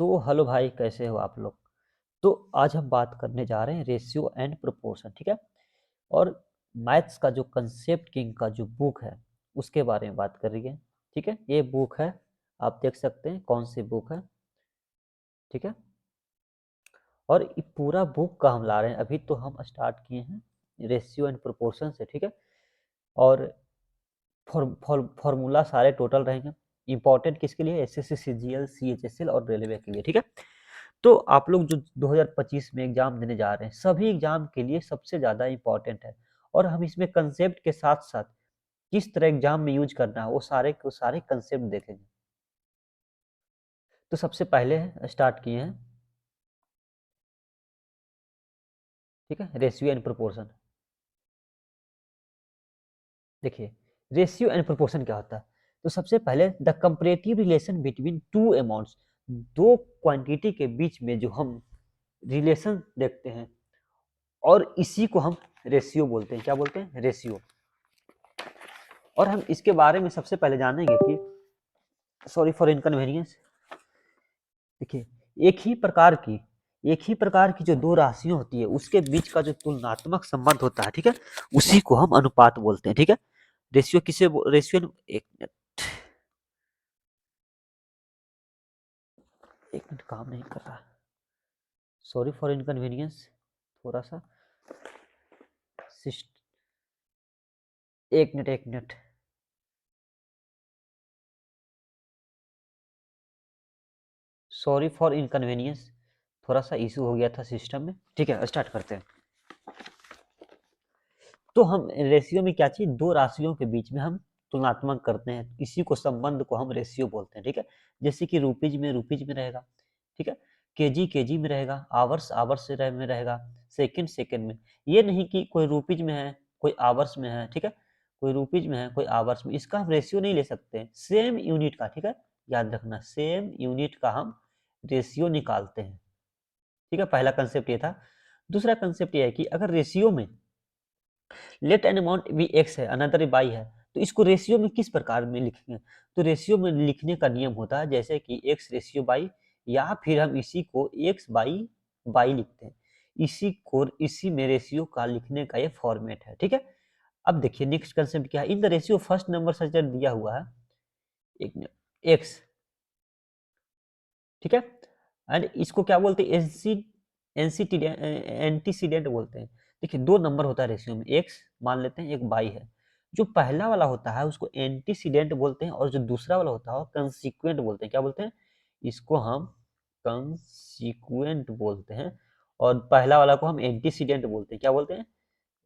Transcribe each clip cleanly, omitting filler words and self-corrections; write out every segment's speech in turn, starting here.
तो हेलो भाई, कैसे हो आप लोग। तो आज हम बात करने जा रहे हैं रेशियो एंड प्रोपोर्शन, ठीक है। और मैथ्स का जो कंसेप्ट किंग का जो बुक है उसके बारे में बात कर रही है, ठीक है। ये बुक है, आप देख सकते हैं कौन सी बुक है, ठीक है। और ये पूरा बुक का हम ला रहे हैं, अभी तो हम स्टार्ट किए हैं रेशियो एंड प्रोपोर्शन से, ठीक है। और फॉर्मूला सारे टोटल रहेंगे। इंपॉर्टेंट किसके लिए? एसएससी, सीजीएल, सीएचएसएल और रेलवे के लिए, ठीक है। तो आप लोग जो 2025 में एग्जाम देने जा रहे हैं, सभी एग्जाम के लिए सबसे ज़्यादा इंपॉर्टेंट है। और हम इसमें कंसेप्ट के साथ साथ किस तरह एग्जाम में यूज करना है वो सारे कंसेप्ट देखेंगे। तो सबसे पहले स्टार्ट किए हैं, ठीक है, रेशियो एंड प्रोपोर्शन। देखिए, रेशियो एंड प्रोपोर्शन क्या होता है। तो सबसे पहले the comparative relation between two amounts, दो क्वांटिटी के बीच में जो हम रिलेशन देखते हैं, और इसी को हम रेशियो बोलते हैं। क्या बोलते हैं? रेशियो। और हम इसके बारे में सबसे पहले जानेंगे कि, सॉरी फॉर इनकन्वीनियंस, देखिए, एक ही प्रकार की जो दो राशियां होती है उसके बीच का जो तुलनात्मक संबंध होता है, ठीक है, उसी को हम अनुपात बोलते हैं, ठीक है। रेशियो रेशियो, एक मिनट, काम नहीं कर रहा, सॉरी फॉर इनकन्वीनियंस, थोड़ा सा सिस्ट एक मिनट, सॉरी फॉर इनकन्वीनियंस, थोड़ा सा इशू हो गया था सिस्टम में, ठीक है। स्टार्ट करते हैं। तो हम रेशियो में क्या चीज, दो राशियों के बीच में हम तुलनात्मक करते हैं, इसी को संबंध को हम रेशियो बोलते हैं, ठीक है। जैसे कि रुपीज में रहेगा, ठीक है। केजी में रहेगा, आवर्स आवर्स में रहेगा, सेकंड सेकंड में। ये नहीं कि कोई रुपीज में है कोई आवर्स में है, ठीक है। कोई रुपीज में है कोई आवर्स में, इसका हम रेशियो नहीं ले सकते। सेम यूनिट का, ठीक है, याद रखना, सेम यूनिट का हम रेशियो निकालते हैं, ठीक है। पहला कंसेप्ट ये था। दूसरा कंसेप्ट ये है कि अगर रेशियो में let an amount be X है, अनदर बाई है, तो इसको रेशियो में किस प्रकार में लिखेंगे? तो रेशियो में लिखने का नियम होता है जैसे कि एक्स रेशियो बाई, या फिर हम इसी को एक्स बाई बाई लिखते हैं। इसी में रेशियो का लिखने का ये फॉर्मेट है, ठीक है। अब देखिए नेक्स्ट कंसेप्ट क्या है। In the ratio first number such दिया हुआ है एक एक्स, ठीक है। एंड इसको क्या बोलते हैं? एंटीसीडेंट बोलते हैं। देखिए, दो नंबर होता है रेशियो में, एक्स मान लेते हैं, एक बाई है। जो पहला वाला होता है उसको एंटीसीडेंट बोलते हैं, और जो दूसरा वाला होता है वो कंसीक्वेंट बोलते हैं। क्या बोलते हैं? इसको हम कंसीक्वेंट बोलते हैं, और पहला वाला को हम एंटीसीडेंट बोलते हैं। क्या बोलते हैं?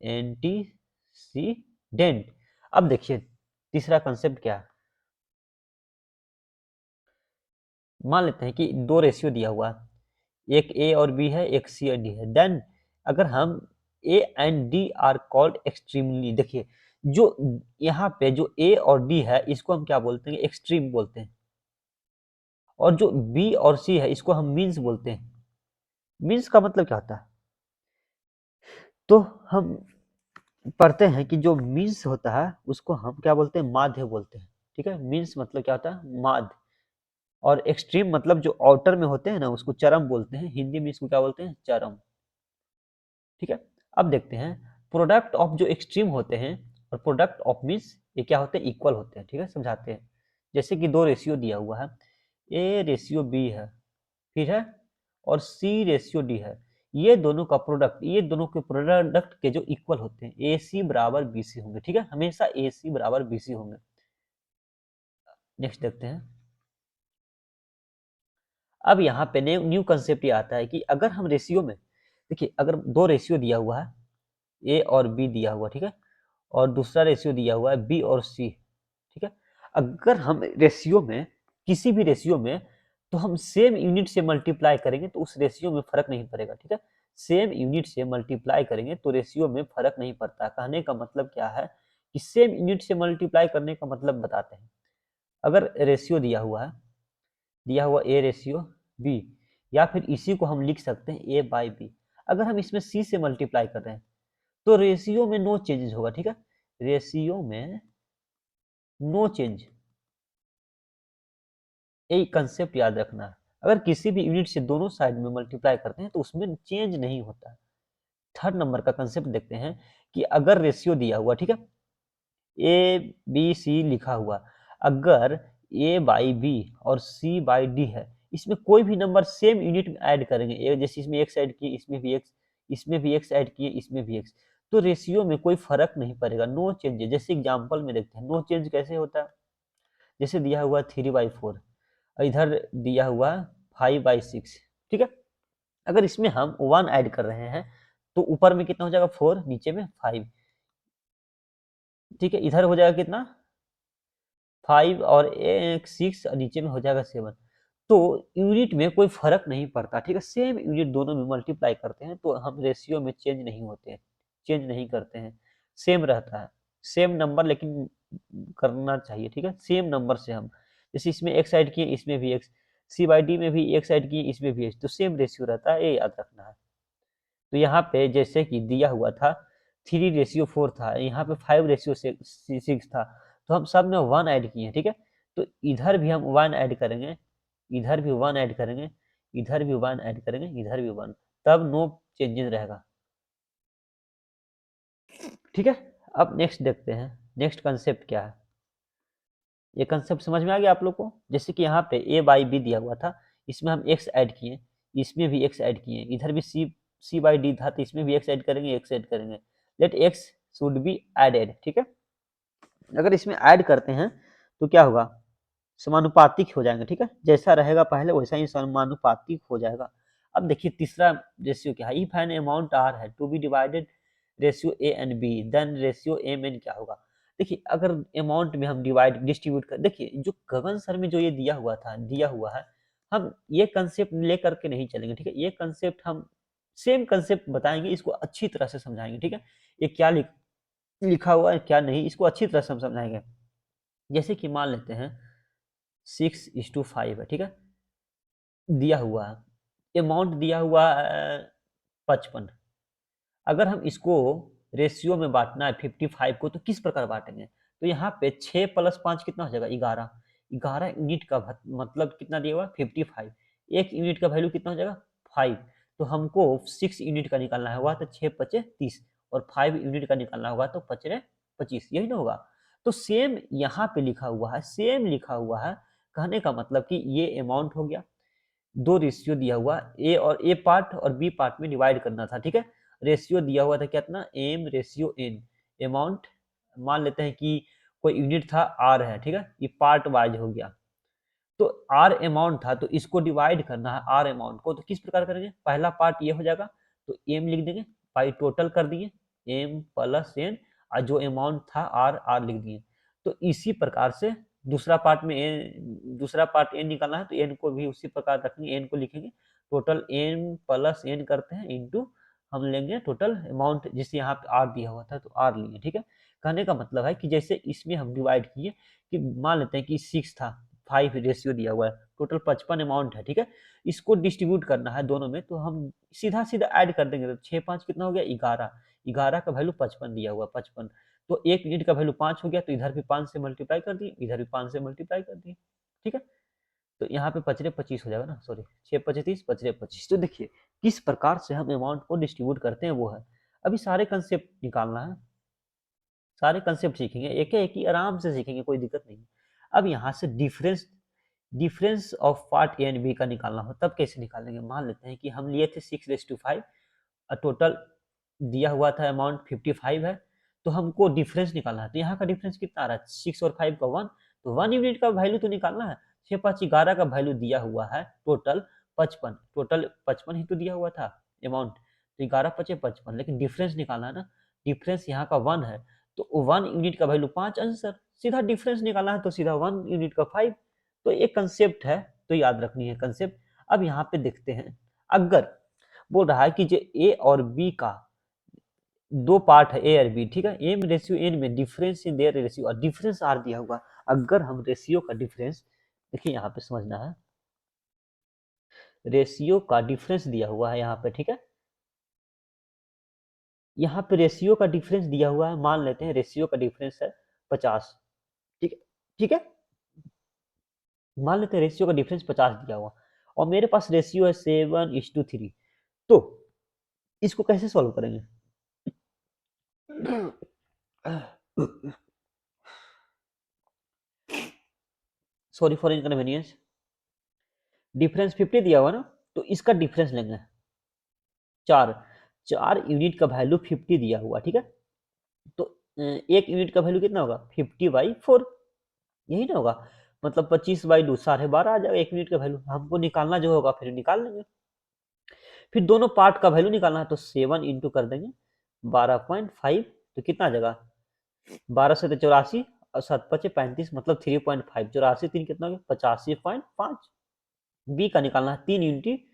एंटीसीडेंट। अब देखिए तीसरा कंसेप्ट क्या है। मान लेते हैं कि दो रेशियो दिया हुआ है, एक ए और बी है, एक सी और डी है। देन अगर हम A and D R called extremely, देखिए जो यहाँ पे जो ए और डी है इसको हम क्या बोलते हैं? एक्सट्रीम बोलते हैं। और जो बी और सी है इसको हम मीन्स बोलते हैं। मीन्स का मतलब क्या होता है? तो हम पढ़ते हैं कि जो मीन्स होता है उसको हम क्या बोलते हैं? माध्य बोलते हैं, ठीक है। मीन्स मतलब क्या होता है? माध्य। और एक्सट्रीम मतलब जो आउटर में होते हैं ना उसको चरम बोलते हैं, हिंदी में इसको क्या बोलते हैं? चरम, ठीक है। अब देखते हैं प्रोडक्ट ऑफ जो एक्सट्रीम होते हैं और प्रोडक्ट ऑफ मीन्स ये क्या होते हैं? इक्वल होते हैं, ठीक है। समझाते हैं। जैसे कि दो रेशियो दिया हुआ है, ए रेशियो बी है, फिर है, और सी रेशियो डी है। ये दोनों के प्रोडक्ट के जो इक्वल होते हैं, ए सी बराबर बी सी होंगे, ठीक है। हमेशा ए सी बराबर बी सी होंगे। नेक्स्ट देखते हैं। अब यहाँ पे न्यू कंसेप्ट ये आता है कि अगर हम रेशियो में, देखिए अगर दो रेशियो दिया हुआ है, ए और बी दिया हुआ, ठीक है, और दूसरा रेशियो दिया हुआ है बी और सी, ठीक है। अगर हम रेशियो में, किसी भी रेशियो में, तो हम सेम यूनिट से मल्टीप्लाई करेंगे तो उस रेशियो में फर्क नहीं पड़ेगा, ठीक है। सेम यूनिट से मल्टीप्लाई करेंगे तो रेशियो में फर्क नहीं पड़ता। कहने का मतलब क्या है कि सेम यूनिट से मल्टीप्लाई करने का मतलब बताते हैं। अगर रेशियो दिया हुआ ए रेशियो बी, या फिर इसी को हम लिख सकते हैं ए बाई बी। अगर हम इसमें सी से मल्टीप्लाई कर रहे हैं तो रेशियो में नो चेंजेस होगा, ठीक है। रेशियो में नो चेंज, यही कंसेप्ट याद रखना है। अगर किसी भी यूनिट से दोनों साइड में मल्टीप्लाई करते हैं तो उसमें चेंज नहीं होता। थर्ड नंबर का कंसेप्ट देखते हैं कि अगर रेशियो दिया हुआ, ठीक है, ए बी सी लिखा हुआ, अगर ए बाई बी और सी बाई डी है, इसमें कोई भी नंबर सेम यूनिट में ऐड करेंगे, जैसे इसमें एक्स ऐड किए, इसमें भी एक्स, इसमें भी एक्स ऐड किए, इसमें भी एक्स, तो रेशियो में कोई फर्क नहीं पड़ेगा, नो चेंजेस। जैसे एग्जांपल में देखते हैं नो चेंज कैसे होता है। जैसे दिया हुआ 3/4, इधर दिया हुआ 5/6, ठीक है। अगर इसमें हम 1 ऐड कर रहे हैं तो ऊपर में कितना हो जाएगा 4, नीचे में 5, ठीक है। इधर हो जाएगा कितना 5 और एक 6, और नीचे में हो जाएगा 7। तो यूनिट में कोई फर्क नहीं पड़ता, ठीक है। सेम यूनिट दोनों में मल्टीप्लाई करते हैं तो हम रेशियो में चेंज नहीं होते हैं, चेंज नहीं करते हैं, सेम रहता है। सेम नंबर लेकिन करना चाहिए, ठीक है, सेम नंबर से हम, जैसे इसमें एक्स ऐड किए, इसमें भी एक्स, सी बाई डी में भी एक्स ऐड किए, इसमें भी एक्स, तो सेम रेशियो रहता है, ये याद रखना है। तो यहाँ पे जैसे कि दिया हुआ था 3/4 था, यहाँ पे 5/6 था, तो हम सब में 1 ऐड किए, ठीक है। तो इधर भी हम 1 ऐड करेंगे, इधर भी 1 ऐड करेंगे, इधर भी 1 ऐड करेंगे, इधर भी 1, तब नो चेंजेस रहेगा, ठीक है। अब नेक्स्ट देखते हैं, नेक्स्ट कंसेप्ट क्या है। ये कंसेप्ट समझ में आ गया आप लोग को। जैसे कि यहाँ पे ए बाई बी दिया हुआ था, इसमें हम एक्स ऐड किए, इसमें भी एक्स ऐड किए, इधर भी सी बाई डी था तो इसमें भी एक्स ऐड करेंगे, एक्स ऐड करेंगे, let X should be added, ठीक है। अगर इसमें ऐड करते हैं तो क्या होगा, समानुपातिक हो जाएंगे, ठीक है। जैसा रहेगा पहले वैसा ही समानुपातिक हो जाएगा। अब देखिए तीसरा रेशियो क्या है, इफ एन अमाउंट आर है to be divided ratio A and B, then ratio M N क्या होगा। देखिए अगर अमाउंट में हम डिवाइड डिस्ट्रीब्यूट कर, देखिए जो गगन सर में जो ये दिया हुआ था, दिया हुआ है, हम ये कंसेप्ट लेकर के नहीं चलेंगे, ठीक है। ये कंसेप्ट हम सेम कंसेप्ट बताएंगे, इसको अच्छी तरह से समझाएंगे, ठीक है। ये क्या लिखा हुआ है क्या नहीं, इसको अच्छी तरह से हम समझाएंगे। जैसे कि मान लेते हैं 6:5 है, ठीक है, दिया हुआ है, अमाउंट दिया हुआ 55। अगर हम इसको रेशियो में बांटना है 55 को, तो किस प्रकार बांटेंगे, तो यहाँ पे 6 + 5 कितना हो जाएगा 11, 11 यूनिट का मतलब कितना दिया हुआ 55, एक यूनिट का वैल्यू कितना हो जाएगा 5। तो हमको 6 यूनिट का निकालना है, हुआ तो 6×5 = 30, और 5 यूनिट का निकालना होगा तो 5×25, यही ना होगा। तो सेम यहाँ पे लिखा हुआ है, सेम लिखा हुआ है, कहने का मतलब कि ये अमाउंट हो गया, दो रेशियो दिया हुआ ए, और ए पार्ट और बी पार्ट में डिवाइड करना था, ठीक है। रेशियो दिया हुआ था कितना m/n, अमाउंट मान लेते हैं कि कोई यूनिट था r है, ठीक है, ये पार्ट वाइज हो गया। तो r अमाउंट था तो इसको डिवाइड करना है r अमाउंट को, तो किस प्रकार करेंगे, पहला पार्ट ये हो जाएगा तो m लिख देंगे, बाई टोटल कर दिए m + n, और जो अमाउंट था r लिख दिए। तो इसी प्रकार से दूसरा पार्ट में दूसरा पार्ट n निकालना है तो n को भी उसी प्रकार रखेंगे, n को लिखेंगे टोटल m + n करते हैं इंटू हम लेंगे टोटल अमाउंट, जिससे यहाँ पे r दिया हुआ था तो r लिए, ठीक है। कहने का मतलब है कि जैसे इसमें हम डिवाइड किए कि मान लेते हैं कि 6 था, 5 रेशियो दिया हुआ है, टोटल 55 अमाउंट है, ठीक है। इसको डिस्ट्रीब्यूट करना है दोनों में, तो हम सीधा सीधा ऐड कर देंगे, तो 6×5 कितना हो गया 11, 11 का वैल्यू 55 दिया हुआ 55, तो एक यूनिट का वैल्यू 5 हो गया, तो इधर भी 5 से मल्टीप्लाई कर दिए, इधर भी 5 से मल्टीप्लाई कर दिए, ठीक है। तो यहाँ पे 5×25 हो जाएगा ना, सॉरी 6×5 = 30, 5×25। तो देखिए किस प्रकार से हम अमाउंट को डिस्ट्रीब्यूट करते हैं वो है। अभी सारे कंसेप्ट निकालना है, सारे कंसेप्ट सीखेंगे, एक एक ही आराम से सीखेंगे, कोई दिक्कत नहीं। अब यहाँ से difference difference of part A and B का निकालना हो तब कैसे निकालेंगे। मान लेते हैं कि हम लिए थे 6:5, टोटल दिया हुआ था अमाउंट 55 है, तो हमको डिफरेंस निकालना है, तो यहाँ का डिफरेंस कितना आ रहा है 6 और 5 का 1, तो 1 यूनिट का वैल्यू तो निकालना है। 6×5 = 11 का वैल्यू दिया हुआ है टोटल 55, टोटल 55 ही तो दिया हुआ था अमाउंट, तो 11×5 = 55, लेकिन डिफरेंस निकालना है ना, डिफरेंस यहाँ का 1 है, तो 1 यूनिट का वैल्यू 5 आंसर, सीधा डिफरेंस निकालना है तो सीधा 1 यूनिट का 5। तो एक कंसेप्ट है, तो याद रखनी है कंसेप्ट। अब यहाँ पे देखते हैं, अगर बोल रहा है कि जो ए और बी का दो पार्ट है ए और बी, ठीक है, m/n में डिफरेंस इन देयर रेशियो, और डिफरेंस आर दिया हुआ, अगर हम रेशियो का डिफरेंस, देखिए यहाँ पे समझना है, रेशियो का डिफरेंस दिया हुआ है यहाँ पे, ठीक है, यहाँ पे रेशियो का डिफरेंस दिया हुआ है, मान लेते हैं रेशियो का डिफरेंस है 50, ठीक है, ठीक है, मान लेते हैं रेशियो का डिफरेंस 50 दिया हुआ, और मेरे पास रेशियो है 7:3। तो इसको कैसे सॉल्व करेंगे? Sorry for inconvenience. डिफरेंस 50 दिया हुआ ना, तो इसका डिफरेंस लेंगे 4। 4 यूनिट का वैल्यू 50 दिया हुआ, ठीक है। तो एक यूनिट का वैल्यू कितना होगा? 50/4, यही ना होगा। मतलब 25/2 12.5 आ जाएगा एक यूनिट का वैल्यू। हमको निकालना जो होगा फिर निकाल लेंगे। फिर दोनों पार्ट का वैल्यू निकालना है, तो 7 इंटू कर देंगे 12.5, तो कितना आ जाएगा? 12 से 84 और 7 5 35, मतलब 3.5। 84 3 कितना हो गया? 85.5। बी का निकालना है 3 यूनिट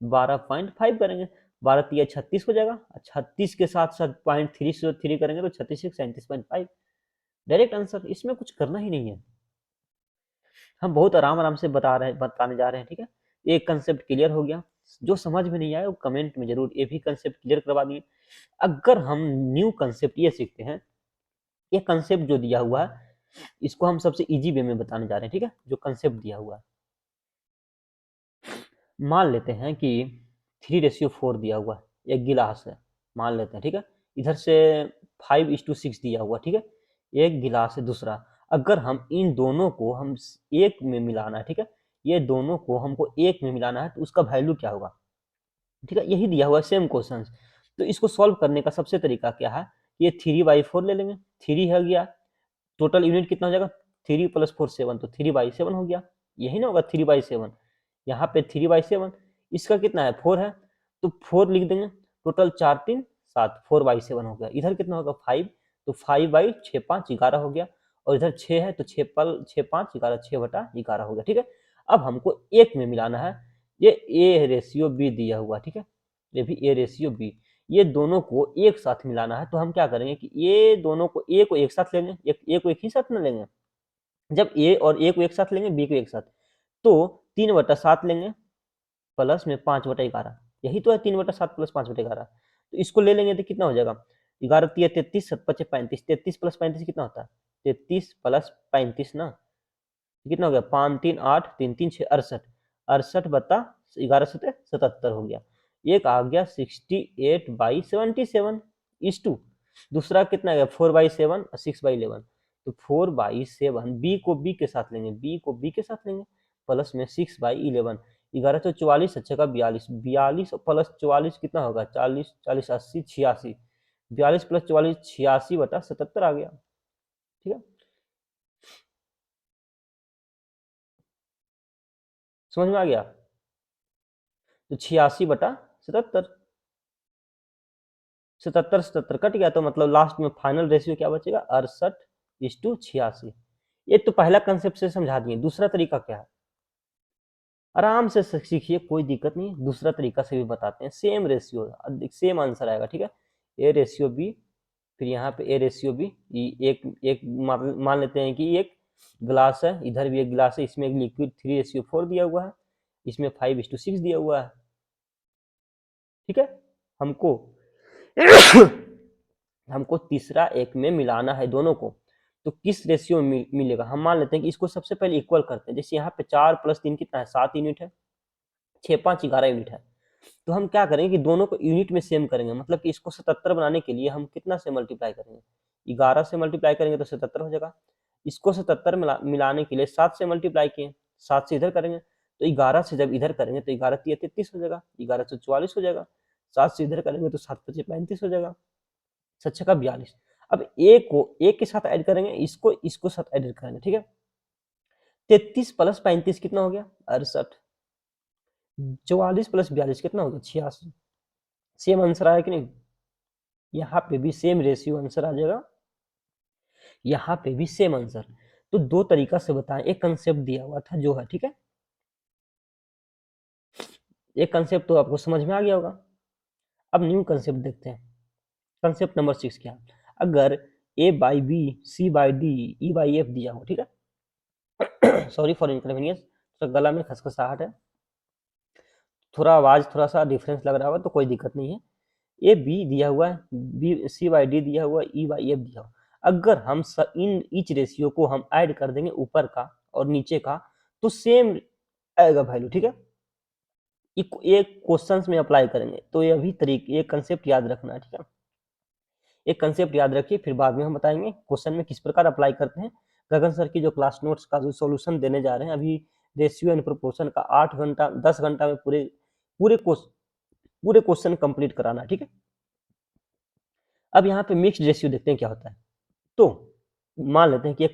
12.5 करेंगे, 12 तिया 36 हो जाएगा। 36 के साथ साथ 0.3 करेंगे तो 36 37.5। डायरेक्ट आंसर, इसमें कुछ करना ही नहीं है। हम बहुत आराम आराम से बताने जा रहे हैं, ठीक है। एक कंसेप्ट क्लियर हो गया। जो समझ में नहीं आया वो कमेंट में जरूर ये भी कंसेप्ट क्लियर करवा दिए। अगर हम न्यू कंसेप्ट ये सीखते हैं, ये कंसेप्ट जो दिया हुआ है इसको हम सबसे इजी वे में बताने जा रहे हैं, ठीक है। जो कंसेप्ट दिया हुआ है, मान लेते हैं कि 3:4 दिया हुआ है, एक गिलास है, मान लेते हैं, ठीक है। इधर से 5:6 दिया हुआ, ठीक है। एक गिलास है दूसरा। अगर हम इन दोनों को हम एक में मिलाना है, ठीक है, ये दोनों को हमको एक में मिलाना है, तो उसका वैल्यू क्या होगा? ठीक है, यही दिया हुआ है सेम क्वेश्चन। तो इसको सॉल्व करने का सबसे तरीका क्या है? ये 3/4 ले लेंगे, 3 है गया, टोटल यूनिट कितना हो जाएगा? 3 + 4 7, तो 3/7 हो गया। यही ना होगा 3/7। यहाँ पे 3/7, इसका कितना है? 4 है, तो 4 लिख देंगे। टोटल 4 3 7, 4/7 हो गया। इधर कितना होगा? 5, तो 5/6 5 11 हो गया। और इधर 6 है, तो 6 5 11, 6/11 हो गया, ठीक है। अब हमको एक में मिलाना है। ये ए रेशियो बी दिया हुआ, ठीक है, ये भी ए रेशियो बी। ये दोनों को एक साथ मिलाना है, तो हम क्या करेंगे कि ये दोनों को ए को एक साथ लेंगे, ए को एक ही साथ ना लेंगे। जब ए और ए को एक साथ लेंगे, बी को एक साथ, तो 3/7 लेंगे प्लस में 5/11। यही तो है 3/7 प्लस 5/11। तो इसको ले लेंगे तो कितना हो जाएगा? 11 तिया 33, 7 5 35, 33 + 35 कितना होता है? 33 + 35 ना, कितना हो गया? 5 3 8 3 3 6 68। 68 बता 11 से 77 हो गया। एक आ गया 68/77 इस टू। दूसरा कितना आ गया? 4/7 और 6/11। तो 4/7 बी को बी के साथ लेंगे, बी को बी के साथ लेंगे, प्लस में 6/11। 11 तो 44, अच्छा का 42, 42 प्लस 44 कितना होगा? 40 40 80 86। 42 + 44 86/77 आ गया, ठीक है। समझ में आ गया? तो 86/77, 77 77 कट गया, तो मतलब लास्ट में फाइनल रेशियो क्या बचेगा? 68:86। ये तो पहला कंसेप्ट से समझा दिए। दूसरा तरीका क्या है? आराम से सीखिए, कोई दिक्कत नहीं। दूसरा तरीका से भी बताते हैं, सेम रेशियो, सेम आंसर आएगा, ठीक है। ए रेशियो बी, फिर यहाँ पे ए रेशियो बी, एक एक मान लेते हैं कि एक गिलास है, इधर भी एक गिलास है, इसमें एक लिक्विड 3:4 दिया हुआ है, इसमें 5:6 दिया हुआ है, ठीक है। हमको हमको तीसरा एक में मिलाना है दोनों को, तो किस रेशियो में मिलेगा? हम मान लेते हैं कि इसको सबसे पहले इक्वल करते हैं। जैसे यहाँ पे 4 + 3 कितना है? 7 यूनिट है, 6 5 11 यूनिट है। तो हम क्या करेंगे कि दोनों को यूनिट में सेम करेंगे, मतलब कि इसको 77 बनाने के लिए हम कितना से मल्टीप्लाई करेंगे? 11 से मल्टीप्लाई करेंगे तो 77 हो जाएगा। इसको 77 मिलाने के लिए 7 से मल्टीप्लाई किए, 7 से इधर करेंगे, तो 11 से जब इधर करेंगे तो 11 तिया 33 हो जाएगा, 11 से 44 हो जाएगा। 7 से इधर करेंगे तो 7 5 35 हो जाएगा, 7 6 का 42। अब ए को ए के साथ ऐड करेंगे, इसको इसको साथ ऐड करेंगे, ठीक है। 33 + 35 कितना हो गया? 68। 44 + 42 कितना हो गया? 86। सेम आंसर आया कि नहीं? यहाँ पे भी सेम रेशियो आंसर आ जाएगा, यहाँ पे भी सेम आंसर। तो दो तरीका से बताएं, एक कंसेप्ट दिया हुआ था जो है, ठीक है। एक कंसेप्ट तो आपको समझ में आ गया होगा। अब न्यू कंसेप्ट देखते हैं। कंसेप्ट नंबर 6 क्या? अगर A/B, C/D, E/F दिया हो, ठीक है। सॉरी फॉर इनकन्वीनियंस, तो गला में खसखसाहट है, थोड़ा आवाज थोड़ा सा डिफरेंस लग रहा होगा, तो कोई दिक्कत नहीं है। ए बी दिया हुआ है, बी C/D दिया हुआ है, E/F दिया हुआ। अगर हम इन इच रेशियो को हम ऐड कर देंगे ऊपर का और नीचे का, तो सेम आएगा वैल्यू, ठीक है। एक क्वेश्चंस में अप्लाई करेंगे। तो ये भी तरीके, ये कंसेप्ट याद रखना है, ठीक है। एक कंसेप्ट याद रखिए, फिर बाद में हम बताएंगे क्वेश्चन में किस प्रकार अप्लाई करते हैं। गगन सर की जो क्लास नोट्स का जो सॉल्यूशन देने जा रहे हैं अभी, रेशियो एंड प्रोपोर्शन का 8 घंटा 10 घंटा में पूरे पूरे पूरे क्वेश्चन कंप्लीट कराना, ठीक है। अब यहाँ पे मिक्स्ड रेशियो देखते हैं क्या होता है। तो मान लेते हैं कि एक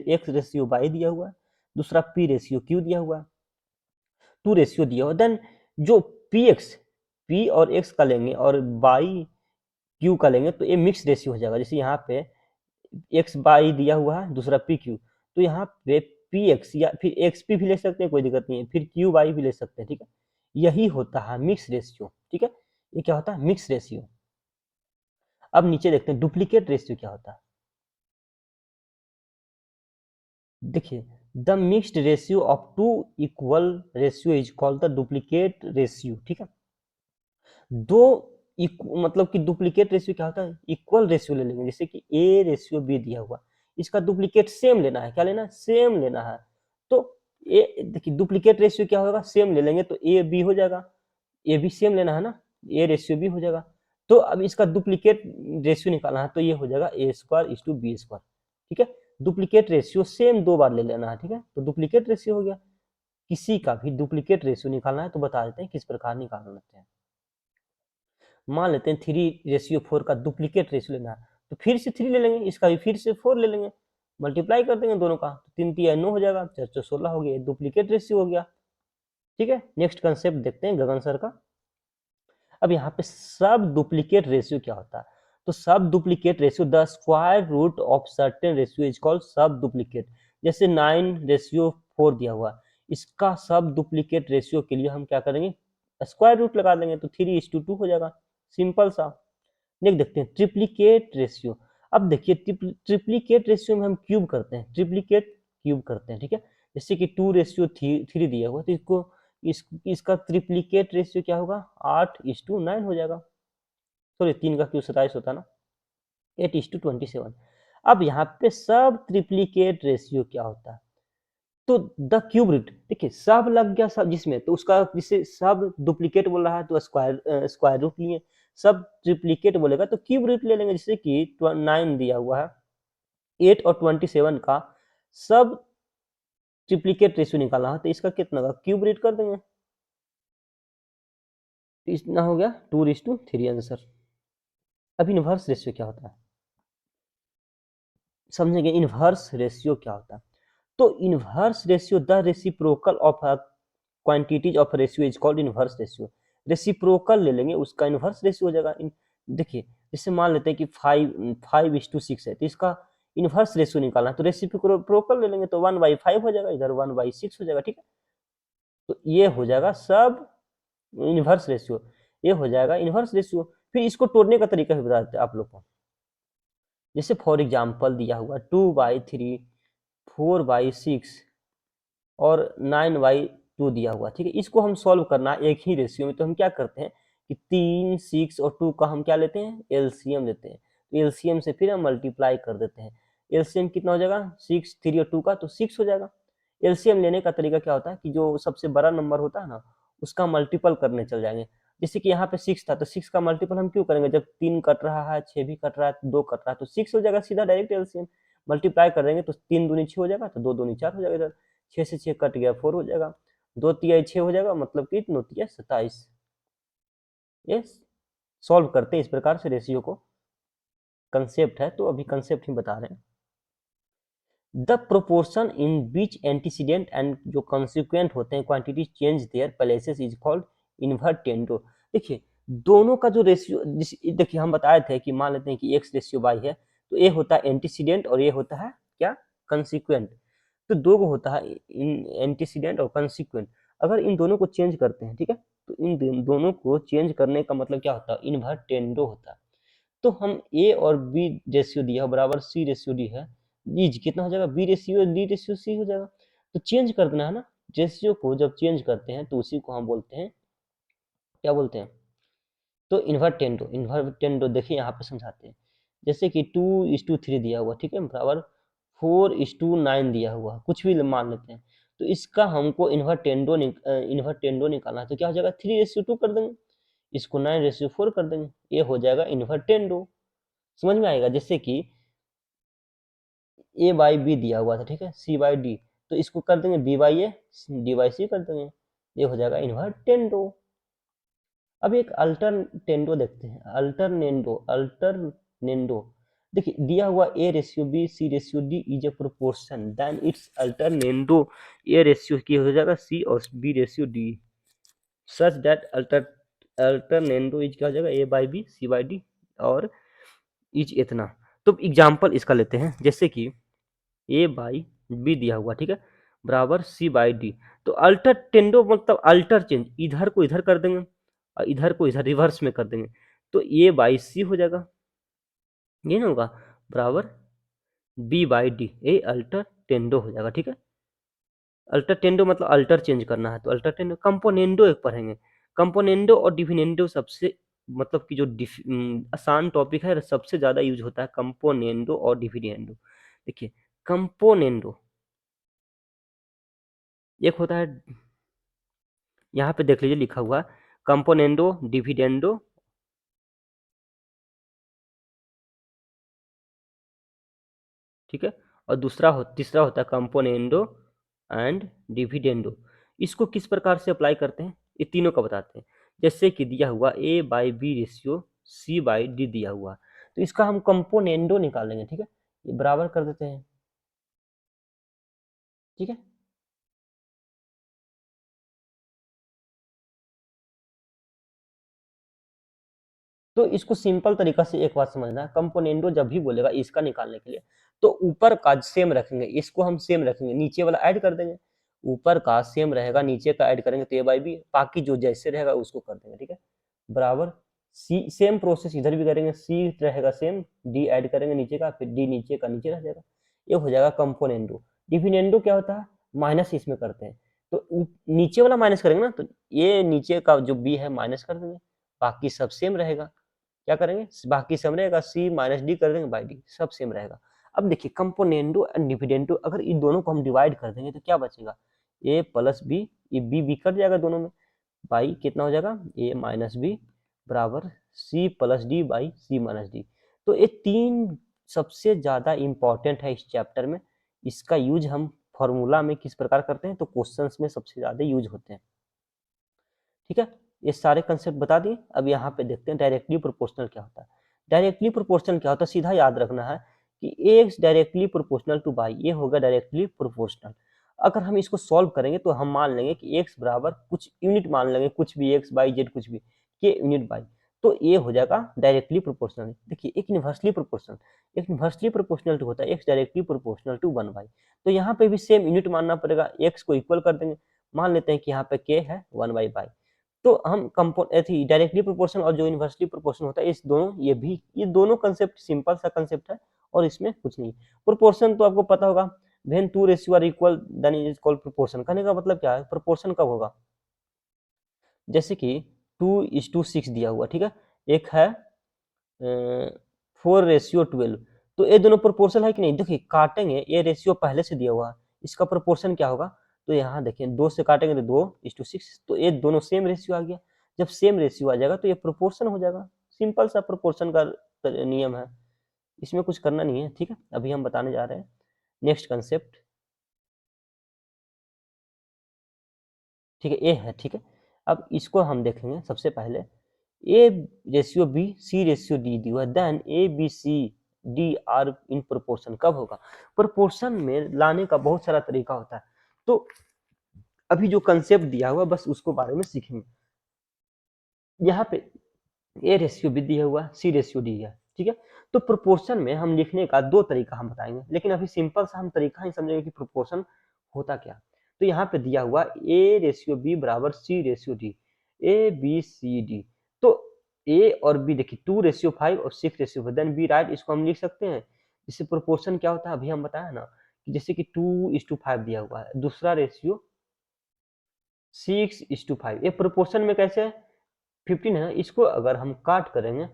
एक्स रेशियो वाई दिया हुआ है, दूसरा पी रेशियो क्यू दिया हुआ है, टू रेशियो दिया हुआ। देन जो पी एक्स, पी और एक्स का लेंगे और बाई क्यू का लेंगे तो ये मिक्स रेशियो हो जाएगा। जैसे यहाँ पे एक्स बाई दिया हुआ है, दूसरा पी क्यू, तो यहाँ पे पी एक्स या फिर एक्स पी भी ले सकते हैं, कोई दिक्कत नहीं है, फिर क्यू बाई भी ले सकते हैं, ठीक है। यही होता है मिक्स रेशियो, ठीक है। ये क्या होता है? Mix ratio. अब नीचे देखते हैं डुप्लीकेट रेशियो क्या होता है। देखिए, the mixed ratio of two equal ratio is called the duplicate ratio, ठीक है। दो मतलब कि डुप्लीकेट रेशियो क्या होता है? इक्वल रेशियो ले लेंगे, जैसे कि ए रेशियो बी दिया हुआ, इसका डुप्लीकेट सेम लेना है। क्या लेना है? सेम लेना है। तो ए देखिए, डुप्लीकेट रेशियो क्या होगा? सेम ले लेंगे तो ए बी हो जाएगा, ए भी सेम लेना है ना, ए रेशियो बी हो जाएगा। तो अब इसका डुप्लीकेट रेशियो निकालना है, तो ये हो जाएगा A square is to B square, ठीक है। डुप्लीकेट रेशियो सेम 2 बार ले लेना है, ठीक है। तो डुप्लीकेट रेशियो हो गया। किसी का भी डुप्लीकेट रेशियो निकालना है तो बता देते हैं किस प्रकार निकाल लेते हैं। मान लेते हैं 3:4 का डुप्लीकेट रेशियो लेना है, तो फिर से 3 ले लेंगे, इसका भी फिर से 4 ले लेंगे, मल्टीप्लाई कर देंगे दोनों का, तो 3 3 9 हो जाएगा, 4 16 हो गया, डुप्लीकेट रेशियो हो गया, ठीक है। नेक्स्ट कंसेप्ट देखते हैं गगन सर का। अब यहाँ पे सब डुप्लीकेट रेशियो क्या होता है? तो sub duplicate ratio, the square root of certain ratio is called sub duplicate. जैसे 9:4 दिया हुआ, इसका सब डुप्लीकेट रेशियो के लिए हम क्या करेंगे? स्क्वायर रूट लगा देंगे, तो 3:2 हो जाएगा, सिंपल सा। नेक्स्ट देखते हैं ट्रिप्लीकेट रेशियो। अब देखिए ट्रिप्लीकेट रेशियो में हम क्यूब करते हैं, ट्रिप्लीकेट क्यूब करते हैं, ठीक है। जैसे कि 2:3 दिया हुआ, तो इसका ट्रिप्लीकेट रेशियो क्या होगा? 8:9 हो जाएगा। सॉरी, 3 का क्यूब 27 होता ना, 8:27। अब यहाँ पे सब ट्रिप्लीकेट रेशियो क्या होता है? तो द क्यूब रूट, देखिए सब लग गया सब जिसमें, तो उसका जिसे सब डुप्लीकेट बोल रहा है तो स्क्वायर रूट लिए, सब ट्रिप्लीकेट बोलेगा तो क्यूब रूट ले लेंगे। जैसे कि 9 दिया हुआ है, 8 और 27 का सब ट्रिप्लीकेट रेशियो निकालना है, तो इसका कितना का क्यूब रूट कर देंगे, तो इतना हो गया 2:3 आंसर। अब इनवर्स रेशियो क्या होता है समझेंगे। इनवर्स रेशियो क्या होता है? तो inverse ratio the reciprocal of a quantities of ratio is called inverse ratio. Reciprocal ले लेंगे, उसका इनवर्स रेशियो हो जाएगा। देखिए, जैसे मान लेते हैं कि 5:6 है, तो इसका इनवर्स रेशियो निकालना है, तो रेसिप्रोकल ले लेंगे, तो 1/5 हो जाएगा, इधर 1/6 हो जाएगा, ठीक है। तो ये हो जाएगा सब इनवर्स रेशियो, ये हो जाएगा इनवर्स रेशियो। फिर इसको तोड़ने का तरीका भी बता देते हैं आप लोग को। जैसे फॉर एग्जाम्पल दिया हुआ 2/3, 4/6 और 9/2 दिया हुआ, ठीक है। इसको हम सॉल्व करना है एक ही रेशियो में, तो हम क्या करते हैं कि 3, 6 और 2 का हम क्या लेते हैं? एलसीएम लेते हैं। तो एलसीएम से फिर हम मल्टीप्लाई कर देते हैं। एलसीएम कितना हो जाएगा? 6, 3 और 2 का, तो 6 हो जाएगा। एलसीएम लेने का तरीका क्या होता है कि जो सबसे बड़ा नंबर होता है ना, उसका मल्टीपल करने चल जाएंगे। जैसे कि यहाँ पे 6 था, तो 6 का मल्टीपल हम क्यों करेंगे? जब 3 कट रहा है, 6 भी कट रहा है, 2 कट रहा है, तो 6 हो जाएगा सीधा, डायरेक्ट एलसीएम मल्टीप्लाई कर देंगे, तो 3 दूनी 6 हो जाएगा, तो 2 दूनी 4 हो जाएगा इधर, 6 से 6 कट गया, 4 हो जाएगा, 2 तिया 6 हो जाएगा, मतलब कि 9 तिया 27। ये सॉल्व करते हैं इस प्रकार से रेशियो को। कंसेप्ट है तो अभी कंसेप्ट ही बता रहे हैं। The proportion in beach antecedent and जो कॉन्सिक्वेंट होते हैं quantity change their places is called invertendo. देखिए, दोनों का जो रेशियो, देखिए हम बताए थे कि मान लेते हैं कि एक्स रेशियो वाई है, तो ये होता है एंटीसीडेंट और ये होता है क्या? कंसिक्वेंट। तो दो को होता है एंटीसीडेंट और कंसिक्वेंट। अगर इन दोनों को चेंज करते हैं, ठीक है, तो इन दोनों को चेंज करने का मतलब क्या होता है? इन्वर्टेंडो होता है। तो हम ए और बी रेशियो दिया है बराबर सी रेशियो डी है, इज कितना हो जाएगा? B ratio D ratio C हो जाएगा। तो चेंज कर देना है ना, रेशियो को जब चेंज करते हैं तो उसी को हम बोलते हैं, क्या बोलते हैं? तो इन्वर्टेंडो। इन्वर्टेंडो देखिए यहाँ पे समझाते हैं। जैसे कि 2:3 दिया हुआ, ठीक है, बराबर 4:9 दिया हुआ, कुछ भी मान लेते हैं, तो इसका हमको इन्वर्टेंडो निकालना है, तो क्या हो जाएगा 3:2 कर देंगे, इसको 9:4 कर देंगे, ये हो जाएगा इन्वर्टेंडो। समझ में आएगा? जैसे कि ए बाई बी दिया हुआ था, ठीक है, सी बाई डी, तो इसको कर देंगे B by A, D by C कर देंगे, ये हो जाएगा इन्वर्टेंडो। अब एक अल्टरनेंडो देखते हैं, अल्टरनेंडो देखिए दिया हुआ A ratio B C ratio D is a proportion, then it's alternendo A ratio की हो जाएगा सी और B ratio D, such that alternendo is क्या हो जाएगा A by B C by D और इज इतना। तो एग्जाम्पल इसका लेते हैं, जैसे कि ए बाई बी दिया हुआ, ठीक है, बराबर सी बाई डी, तो अल्टर टेंडो मतलब अल्टर चेंज, इधर को इधर कर देंगे और इधर को इधर रिवर्स में कर देंगे, तो ए बाई सी हो जाएगा, ये ना होगा, बराबर B by D, A alternendo हो जाएगा, ठीक है। अल्टर टेंडो मतलब अल्टर चेंज करना है, तो अल्टर टेंडो। कंपोनेंडो एक पढ़ेंगे, कंपोनेंडो और डिविनेंडो सबसे मतलब कि जो आसान टॉपिक है, सबसे ज्यादा यूज होता है कंपोनेंडो और डिविडेंडो। देखिए कंपोनेंडो एक होता है, यहाँ पे देख लीजिए लिखा हुआ कंपोनेंडो डिविडेंडो, ठीक है, और तीसरा होता है कंपोनेंडो एंड डिविडेंडो। इसको किस प्रकार से अप्लाई करते हैं, ये तीनों का बताते हैं। जैसे कि दिया हुआ A by B ratio C by D दिया हुआ, तो इसका हम कंपोनेंडो निकालेंगे, ठीक है, ये बराबर कर देते हैं, ठीक है। तो इसको सिंपल तरीका से एक बात समझना है, कंपोनेंडो जब भी बोलेगा इसका निकालने के लिए, तो ऊपर का सेम रखेंगे, इसको हम सेम रखेंगे, नीचे वाला ऐड कर देंगे, ऊपर का सेम रहेगा, नीचे का ऐड करेंगे तो ए बाई बी, बाकी जो जैसे रहेगा उसको कर देंगे, ठीक है, बराबर सी। सेम प्रोसेस इधर भी करेंगे, सी रहेगा सेम, डी ऐड करेंगे नीचे का, फिर डी नीचे का नीचे रह जाएगा, ये हो जाएगा कंपोनेंडो। डिविडेंडो क्या होता है, माइनस इसमें करते हैं, तो नीचे वाला माइनस करेंगे ना, तो ये नीचे का जो बी है माइनस कर देंगे, बाकी सब सेम रहेगा, क्या करेंगे, बाकी सब रहेगा सी माइनस डी कर देंगे बाई डी, सब सेम रहेगा। अब देखिए कंपोनेंडो एंड डिविडेंडो, अगर इन दोनों को हम डिवाइड कर देंगे तो क्या बचेगा, ए प्लस बी, ये बी कट जाएगा दोनों में, बाई कितना हो जाएगा ए माइनस बी बराबर C plus D by C minus D. तो ये तीन सबसे ज्यादा इंपॉर्टेंट है इस चैप्टर में, इसका यूज हम फॉर्मूला में किस प्रकार करते हैं, तो क्वेश्चंस में सबसे ज्यादा यूज होते हैं, ठीक है। ये सारे कंसेप्ट बता दिए। अब यहाँ पे देखते हैं डायरेक्टली प्रोपोर्शनल क्या होता है। डायरेक्टली प्रोपोर्शनल क्या होता है, सीधा याद रखना है कि X directly proportional to Y, ये होगा डायरेक्टली प्रोपोर्शनल। अगर हम इसको सॉल्व करेंगे तो हम मान लेंगे कि एक्स बराबर कुछ यूनिट मान लेंगे, कुछ भी एक्स वाई जेड कुछ भी के यूनिट वाई, तो ये हो जाएगा डायरेक्टली प्रोपोर्शनल। देखिए एक इन्वर्सली प्रोपोर्शनल टू होता है एक्स डायरेक्टली प्रोपोर्शनल टू 1/, तो यहाँ पे भी सेम यूनिट मानना पड़ेगा, एक्स को इक्वल कर देंगे, मान लेते हैं कि यहाँ पे के है 1/y, तो हम डायरेक्टली प्रोपोर्शन और जो इनवर्सली प्रोपोर्शन होता है, इस दोनों ये दोनों कंसेप्ट सिंपल सा कंसेप्ट है और इसमें कुछ नहीं। प्रोपोर्शन तो आपको पता होगा, when two ratio are equal then it is called proportion. कहने का मतलब क्या है, प्रोपोर्शन कब होगा, जैसे कि 2:6 दिया हुआ, ठीक है, एक है 4:12, तो ये दोनों प्रोपोर्शन है कि नहीं। देखिए काटेंगे, ये रेशियो पहले से दिया हुआ, इसका प्रोपोर्शन क्या होगा, तो यहाँ देखिए 2 से काटेंगे तो 2:6, तो ये दोनों सेम रेशियो आ गया। जब सेम रेशियो आ जाएगा तो ये प्रोपोर्शन हो जाएगा, सिंपल सा प्रोपोर्शन का नियम है, इसमें कुछ करना नहीं है, ठीक है। अभी हम बताने जा रहे हैं नेक्स्ट कंसेप्ट, ठीक है, ए है, ठीक है। अब इसको हम देखेंगे, सबसे पहले A ratio B C ratio D दी हुआ, then A B C D are in proportion, कब होगा, प्रोपोर्शन में लाने का बहुत सारा तरीका होता है, तो अभी जो कंसेप्ट दिया हुआ बस उसको बारे में सीखेंगे। यहाँ पे ए रेशियो भी दिया हुआ, सी रेशियो डी है, ठीक है। तो प्रोपोर्शन में हम लिखने का दो तरीका हम बताएंगे, लेकिन अभी सिंपल सा हम तरीका ही समझेंगे कि प्रोपोर्शन होता क्या। तो यहाँ पे दिया हुआ ए रेशियो बी बराबर C ratio D, A B C D, तो ए और बी देखिए 2:5 और 6:4, देन बी राइट, इसको हम लिख सकते हैं। इससे प्रोपोर्शन क्या होता है अभी हम बताया ना, कि जैसे कि 2:5 दिया हुआ है, दूसरा रेशियो 6:5, ये प्रोपोर्शन में कैसे है, 15 है ना, इसको अगर हम काट करेंगे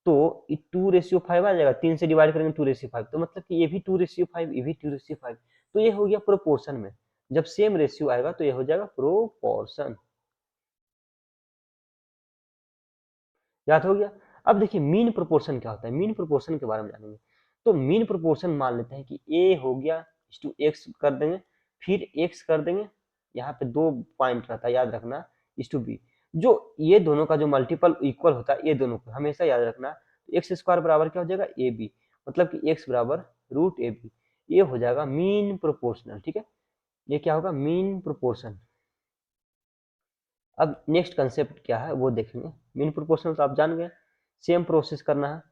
तो 2:5 आ जाएगा, 3 से डिवाइड करेंगे 2:5, तो मतलब कि ये भी 2:5, ये भी 2:5, तो ये हो गया प्रोपोर्शन में। जब सेम रेशियो आएगा तो ये हो जाएगा प्रोपोर्शन। याद हो गया। अब देखिए मीन प्रोपोर्शन क्या होता है, मीन प्रोपोर्शन के बारे में जानेंगे। तो मीन प्रोपोर्शन मान लेते हैं कि ए हो गया इस टू एक्स कर देंगे, फिर एक्स कर देंगे, यहाँ पे 2 पॉइंट रहता है याद रखना, इस टू बी। जो ये दोनों का जो मल्टीपल इक्वल होता है, ये दोनों को हमेशा याद रखना, एक्स स्क्वायर बराबर क्या हो जाएगा ए बी, मतलब कि एक्स बराबर रूट ए बी, ये हो जाएगा मीन प्रोपोर्शनल। ठीक है, ये क्या होगा, मीन प्रोपोर्शन। अब नेक्स्ट कंसेप्ट क्या है वो देखेंगे। मीन प्रोपोर्शनल तो आप जान गए, सेम प्रोसेस करना है।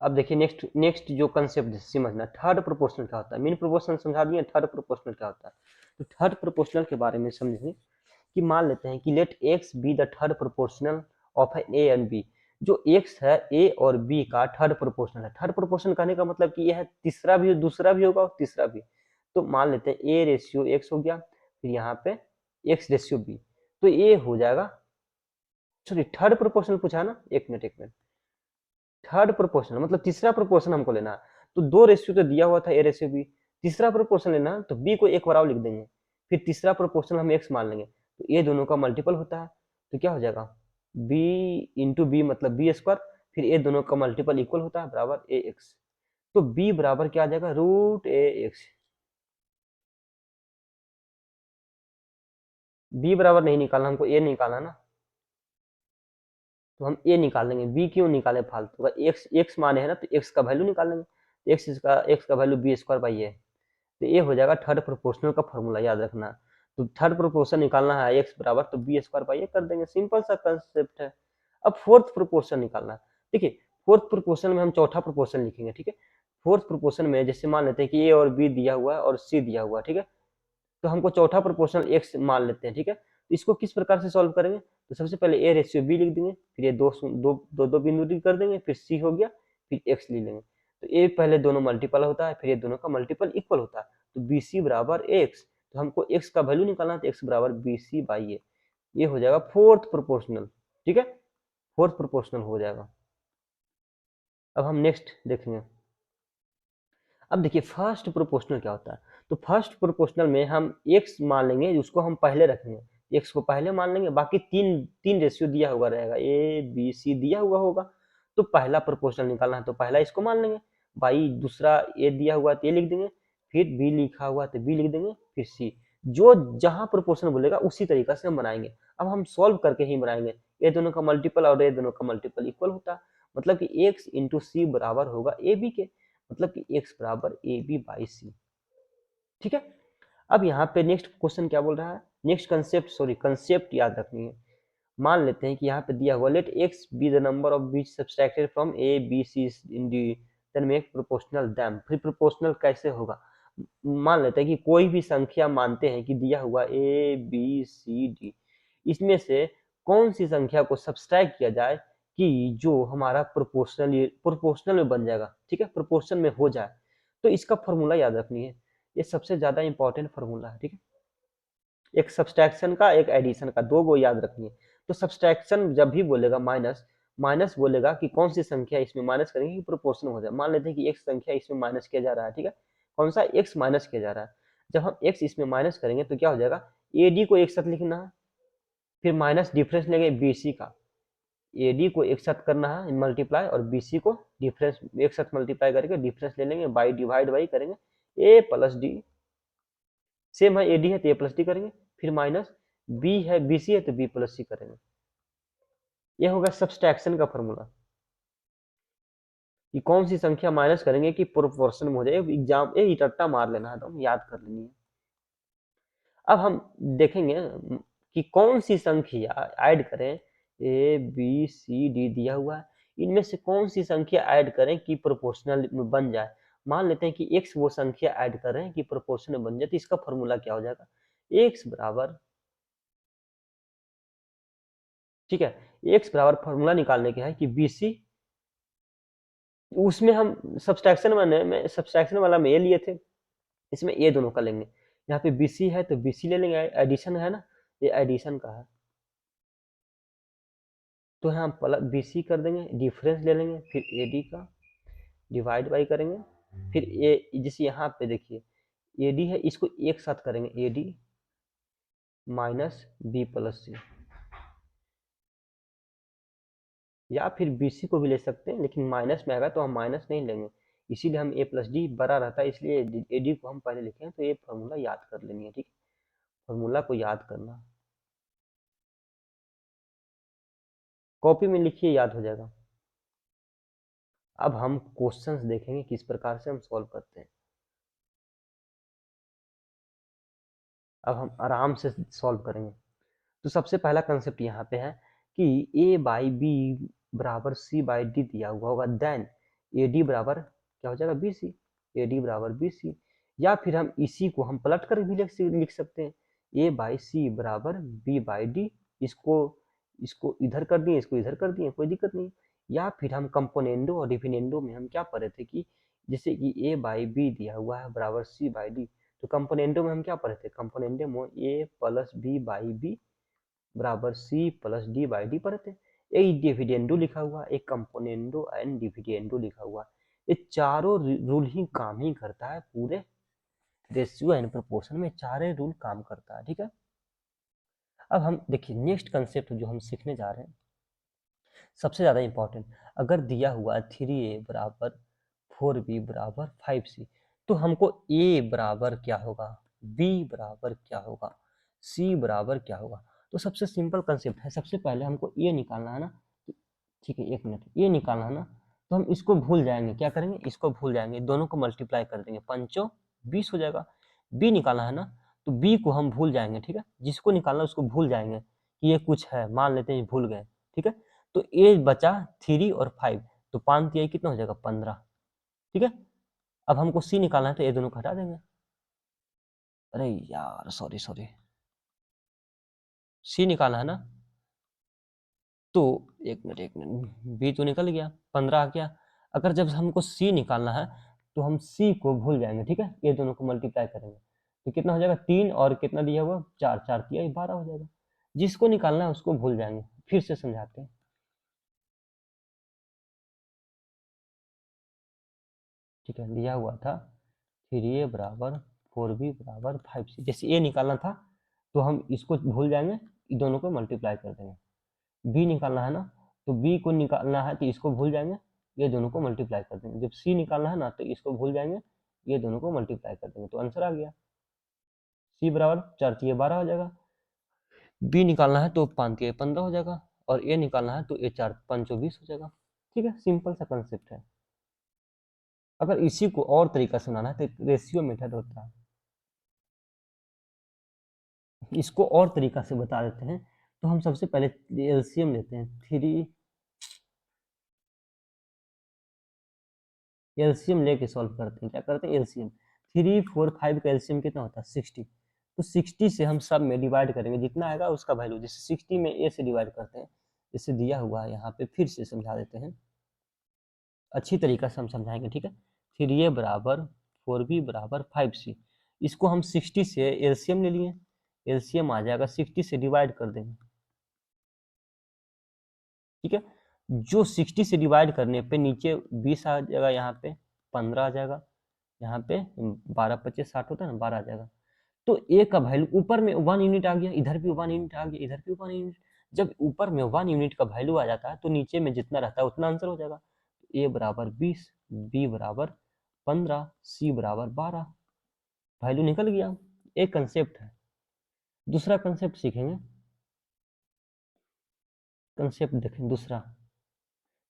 अब देखिए नेक्स्ट नेक्स्ट जो कंसेप्ट समझना, थर्ड प्रोपोर्शनल क्या होता है। मीन प्रोपोर्शनल समझा दिए, थर्ड प्रोपोर्शनल क्या होता है। तो थर्ड प्रोपोर्शनल के बारे में समझेंगे कि मान लेते हैं कि let X be the third proportional of A and B. जो एक्स है ए और बी का थर्ड प्रोपोर्शनल है। थर्ड प्रोपोर्शनल कहने का मतलब कि यह तीसरा भी, दूसरा भी होगा और तीसरा भी। तो मान लेते हैं ए रेशियो एक्स हो गया, फिर यहाँ पे एक्स रेशियो बी, तो ये हो जाएगा, सॉरी थर्ड प्रोपोर्शनल पूछा ना, एक मिनट, थर्ड प्रोपोर्शनल मतलब तीसरा प्रोपोर्शन हमको लेना है। तो 2 रेशियो तो दिया हुआ था ए रेशियो बी, तीसरा प्रोपोर्शन लेना है तो बी को एक बराबर लिख देंगे, फिर तीसरा प्रोपोर्शनल हम एक्स मान लेंगे, तो ये दोनों का मल्टीपल होता है, तो क्या हो जाएगा बी इंटू बी मतलब बी स्क्वायर, फिर ये दोनों का मल्टीपल इक्वल होता है बराबर ए एक्स। तो बी बराबर क्या आ जाएगा, रूट ए एक्स। बी बराबर नहीं निकालना हमको, ए निकालना ना, तो हम ए निकाल लेंगे, बी क्यों निकाले फालतू का, एक्स एक्स माने है ना, तो एक्स का वैल्यू निकाल लेंगे, एक्स का वैल्यू बी स्क्वायर बाई ए। तो ये हो जाएगा थर्ड प्रोपोर्शनल का फॉर्मूला, याद रखना। तो थर्ड प्रोपोर्शन निकालना है एक्स बराबर, तो बी स्क्वायर बाई ए कर देंगे, सिंपल सा कंसेप्ट है। अब फोर्थ प्रोपोर्शन निकालना है। देखिए फोर्थ प्रोपोर्शन में हम चौथा प्रोपोर्शन लिखेंगे, ठीक है। फोर्थ प्रोपोर्शन में जैसे मान लेते हैं कि ए और बी दिया हुआ है और सी दिया हुआ है, ठीक है। तो हमको चौथा प्रोपोर्शनल एक्स मान लेते हैं, ठीक है। तो इसको किस प्रकार से सॉल्व करेंगे, तो सबसे पहले ए रेशियो बी लिख देंगे, फिर ये दो बिंदु कर देंगे, फिर सी हो गया, फिर एक्स ले लेंगे। तो ए पहले दोनों मल्टीपल होता है, फिर ये दोनों का मल्टीपल इक्वल होता है, तो बी सी बराबर एक्स। तो हमको एक्स का वैल्यू निकालना है, तो एक्स बराबर बी सी बाई ए। ये हो जाएगा फोर्थ प्रोपोर्शनल, ठीक है, फोर्थ प्रोपोर्शनल हो जाएगा। अब हम नेक्स्ट देखेंगे। अब देखिए फर्स्ट प्रोपोर्शनल क्या होता है। तो फर्स्ट प्रोपोर्शनल में हम एक्स मान लेंगे, उसको हम पहले रखेंगे, एक्स को पहले मान लेंगे, बाकी तीन तीन रेशियो दिया हुआ रहेगा, ए बी सी दिया हुआ होगा। तो पहला प्रोपोर्शनल निकालना है तो पहला इसको मान लेंगे, बाई दूसरा ए दिया हुआ तो ए लिख देंगे, फिर बी लिखा हुआ तो बी लिख देंगे, फिर सी। जो जहां प्रोपोर्शनल बोलेगा उसी तरीका से हम बनाएंगे। अब हम सॉल्व करके ही बनाएंगे, ये दोनों का मल्टीपल और ये दोनों का मल्टीपल इक्वल होता है, मतलब कि एक्स इंटू सी बराबर होगा ए बी के, मतलब कि x बराबर ए बी बाई सी, ठीक है। अब यहाँ पे नेक्स्ट क्वेश्चन क्या बोल रहा है, नेक्स्ट कंसेप्ट, सॉरी कंसेप्ट याद रखनी है। मान लेते हैं कि यहाँ पे दिया हुआ let x be the number of which subtracted from A B C and D, then make proportional them. फिर प्रोपोर्शनल कैसे होगा, मान लेते हैं कि कोई भी संख्या मानते हैं कि दिया हुआ ए बी सी डी, इसमें से कौन सी संख्या को सब्सट्रैक्ट किया जाए कि जो हमारा प्रोपोर्शनल में बन जाएगा, ठीक है, प्रोपोर्शन में हो जाए। तो इसका फॉर्मूला याद रखनी है, ये सबसे ज्यादा इंपॉर्टेंट फॉर्मूला है, ठीक है। एक सब्सट्रैक्शन का एक एडिशन का, दो गो याद रखनी है। तो सब्सट्रैक्शन जब भी बोलेगा माइनस, माइनस बोलेगा कि कौन सी संख्या इसमें माइनस करेंगे कि प्रोपोर्शन हो जाए। मान लेते हैं कि एक संख्या इसमें माइनस किया जा रहा है, ठीक है, कौन सा एक्स माइनस किया जा रहा है। जब हम एक्स इसमें माइनस करेंगे तो क्या हो जाएगा, ए डी को एक साथ लिखना है, फिर माइनस डिफरेंस लेंगे बी सी का, ए डी को एक साथ करना है मल्टीप्लाई, और बी सी को डिफरेंस एक साथ मल्टीप्लाई करके डिफरेंस ले लेंगे, बाई डिवाइड बाई करेंगे, ए प्लस डी, सेम है ए डी है तो ए प्लस डी करेंगे, फिर माइनस बी है बी सी है तो बी प्लस सी करेंगे। ये होगा सब्सट्रैक्शन का फॉर्मूला, कि कौन सी संख्या माइनस करेंगे कि प्रोपोर्शन में हो जाए। एग्जाम ये रट्टा मार लेना है तो याद कर लेनी है। अब हम देखेंगे कि कौन सी संख्या ऐड करें, ए बी सी डी दिया हुआ है, इनमें से कौन सी संख्या ऐड करें कि प्रोपोर्शनल में बन जाए। मान लेते हैं कि एक्स वो संख्या ऐड कर रहे हैं कि प्रोपोर्शनल में बन जाए, तो इसका फॉर्मूला क्या हो जाएगा, एक्स बराबर, ठीक है, एक्स बराबर फॉर्मूला निकालने के है कि बी सी, उसमें हम सब्सट्रैक्शन वाला में ए लिए थे, इसमें ए दोनों का लेंगे, यहाँ पे बीसी है तो बीसी ले लेंगे, एडिशन है ना, ये एडिशन का है। तो यहाँ प्लस बी सी कर देंगे, डिफरेंस ले लेंगे, फिर ए डी का, डिफरेंस ले लेंगे, डिफरेंस ले लेंगे, फिर ए डी का डिवाइड बाई करेंगे, फिर ए, जैसे यहाँ पे देखिए ए डी है, इसको एक साथ करेंगे, A D minus B plus C, या फिर बी सी को भी ले सकते हैं, लेकिन माइनस में आएगा तो हम माइनस नहीं लेंगे, इसीलिए हम ए प्लस डी बड़ा रहता है, इसलिए ए डी को हम पहले लिखे हैं, तो ये फॉर्मूला याद कर लेनी है, ठीक है, फॉर्मूला को याद करना, कॉपी में लिखिए, याद हो जाएगा। अब हम क्वेश्चंस देखेंगे किस प्रकार से हम सॉल्व करते हैं। अब हम आराम से सॉल्व करेंगे। तो सबसे पहला कंसेप्ट यहाँ पे है कि ए बाई बी बराबर सी बाई डी दिया हुआ होगा, देन ए डी बराबर क्या हो जाएगा, बी सी, ए डी बराबर बी सी, या फिर हम इसी को हम पलट कर भी लिख सकते हैं, ए बाई सी बराबर बी बाई डी, इसको इसको इधर कर दिए, इसको इधर कर दिए, कोई दिक्कत नहीं। या फिर हम कंपोनेंडो और डिफिनेंडो में हम क्या पढ़े थे कि जैसे कि ए बाई बी दिया हुआ है बराबर सी बाई डी, तो कंपोनेंडो में हम क्या पढ़े थे, कंपोनेंडो में A plus B by B बराबर C plus D by D पढ़े थे। एक डिविडेंडो लिखा हुआ, एक कंपोनेंडो एंड डिविडेंडो लिखा हुआ, ये चारों रूल ही काम ही करता है, पूरे रेशियो एंड प्रोपोर्शन में चारे रूल काम करता है, ठीक है। अब हम देखिए नेक्स्ट कंसेप्ट जो हम सीखने जा रहे हैं, सबसे ज़्यादा इंपॉर्टेंट, अगर दिया हुआ 3a बराबर 4b बराबर 5c, तो हमको a बराबर क्या होगा, b बराबर क्या होगा, c बराबर क्या होगा। तो सबसे सिंपल कंसेप्ट है, सबसे पहले हमको a निकालना है ना, ठीक है, एक मिनट, a निकालना है ना, तो हम इसको भूल जाएंगे, क्या करेंगे, इसको भूल जाएंगे, दोनों को मल्टीप्लाई कर देंगे, 5 20 हो जाएगा। b निकालना है ना, तो b को हम भूल जाएंगे, ठीक है, जिसको निकालना उसको भूल जाएंगे कि ये कुछ है, मान लेते हैं भूल गए, ठीक है। तो ए बचा 3 और 5, तो 5 3 कितना हो जाएगा, 15, ठीक है। अब हमको सी निकालना है, तो ये दोनों को हटा देंगे, अरे यार सॉरी सॉरी, सी निकालना है ना, तो एक मिनट, बी तो निकल गया, 15 आ गया। अगर जब हमको सी निकालना है तो हम सी को भूल जाएंगे, ठीक है, ये दोनों को मल्टीप्लाई करेंगे, तो कितना हो जाएगा, 3 और कितना दिया हुआ 4, 4 दिया 12 हो जाएगा। जिसको निकालना है उसको भूल जाएंगे, फिर से समझाते हैं, ठीक है, दिया हुआ था 3a बराबर 4b बराबर 5c, जैसे ए निकालना था तो हम इसको भूल जाएंगे, इन दोनों को मल्टीप्लाई कर देंगे। बी निकालना है ना, तो बी को निकालना है तो इसको भूल जाएंगे, ये दोनों को मल्टीप्लाई कर देंगे। जब सी निकालना है ना, तो इसको भूल जाएंगे, ये दोनों को मल्टीप्लाई कर देंगे, तो आंसर आ गया, सी बराबर 4 3 12 हो जाएगा। बी निकालना है तो 5 3 15 हो जाएगा, और ए निकालना है तो ए 4 5 20 हो जाएगा, ठीक है, सिंपल सा कंसेप्ट है। अगर इसी को और तरीका से बनाना है तो रेशियो मेथड होता है, इसको और तरीका से बता देते हैं। तो हम सबसे पहले एलसीएम लेते हैं, 3 एलसीएम लेके सॉल्व करते हैं, क्या करते हैं, एलसीएम 3 4 5 का एलसीएम कितना होता है, 60, तो 60 से हम सब में डिवाइड करेंगे, जितना आएगा उसका वैल्यू, जैसे 60 में ए से डिवाइड करते हैं, जैसे दिया हुआ है यहाँ पे, फिर से समझा देते हैं, अच्छी तरीका से हम समझाएंगे, ठीक है। 3a बराबर 4b बराबर 5c, इसको हम 60 से एलसीएम ले लिए, एलसीएम आ जाएगा 60 से डिवाइड कर देंगे, ठीक है। जो 60 से डिवाइड करने पे नीचे 20 आ जाएगा, यहाँ पे 15 आ जाएगा, यहाँ पे 12 25 60 होता है ना, 12 आ जाएगा। तो ए का वैल्यू ऊपर में 1 यूनिट आ गया, इधर भी 1 यूनिट आ गया, इधर भी 1 यूनिट। जब ऊपर में 1 यूनिट का वैल्यू आ जाता है तो नीचे में जितना रहता है उतना आंसर हो जाएगा। ए बराबर 20, बी बराबर 15, सी बराबर 12, वैल्यू निकल गया। एक कंसेप्ट है। दूसरा कंसेप्ट सीखेंगे, कंसेप्ट देखें दूसरा,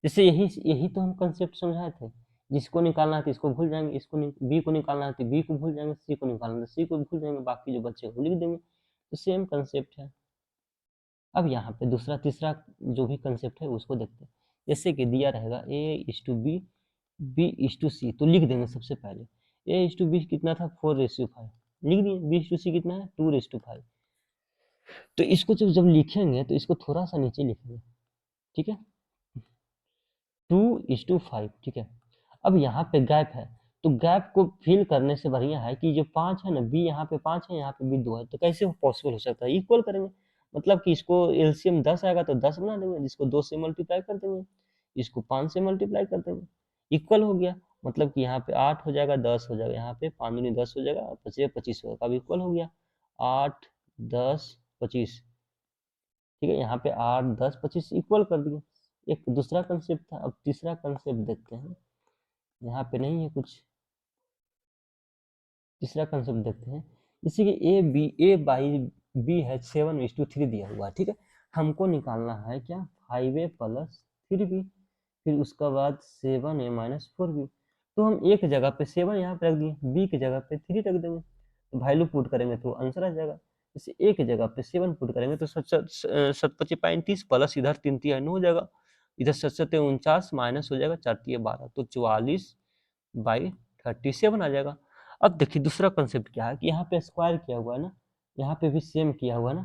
जैसे यही यही तो हम कंसेप्ट समझाए थे, जिसको निकालना है तो इसको भूल जाएंगे, इसको बी को निकालना है तो बी को भूल जाएंगे, सी को निकालना है तो सी को भूल जाएंगे, बाकी जो बच्चे को लिख देंगे, तो सेम कंसेप्ट है। अब यहाँ पे दूसरा तीसरा जो भी कंसेप्ट है उसको देखते हैं, जैसे कि दिया रहेगा A is to B, B is to C, तो लिख देंगे सबसे पहले, ए इज टू बी कितना था 4:5, लिख दिए, बी इज टू सी कितना है 2:5। तो इसको जब जब लिखेंगे तो इसको थोड़ा सा नीचे लिखेंगे, ठीक है, 2:5, ठीक है। अब यहाँ पे गैप है, तो गैप को फिल करने से बढ़िया है कि जो 5 है ना, बी यहाँ पे 5 है, यहाँ पे बी 2 है, तो कैसे पॉसिबल हो सकता है, इक्वल करेंगे, मतलब कि इसको एलसीएम 10 आएगा तो 10 बना देंगे, जिसको 2 से मल्टीप्लाई कर देंगे, इसको 5 से मल्टीप्लाई कर देंगे, इक्वल हो गया। मतलब कि यहाँ पे 8 हो जाएगा, 10 हो जाएगा, यहाँ पे 5 दूनी 10 हो जाएगा, 25 25 होगा, अब इक्वल हो गया 8 10 25। ठीक है, यहाँ पे 8 10 25 इक्वल कर दिए। एक दूसरा कंसेप्ट था, अब तीसरा कंसेप्ट देखते हैं। यहाँ पे नहीं है कुछ, तीसरा कंसेप्ट देखते हैं। जैसे कि ए बाई बी है 7:3 दिया हुआ है। ठीक है, हमको निकालना है क्या, 5a प्लस 3b, फिर उसका बाद 7a माइनस 4b। तो हम एक जगह पे 7 यहाँ पे रख दिए, बी की जगह पे 3 रख देंगे, तो वैल्यू पुट करेंगे तो आंसर आ जाएगा। जैसे एक जगह पे 7 पुट करेंगे तो 7 × 5 = 35 प्लस इधर 3 3 हो जाएगा, इधर 7 × 49 माइनस हो जाएगा 4 × 12, तो 44/37 आ जाएगा। अब देखिए दूसरा कंसेप्ट क्या है कि यहाँ पे स्क्वायर किया हुआ है ना, यहाँ पे भी सेम किया हुआ है ना,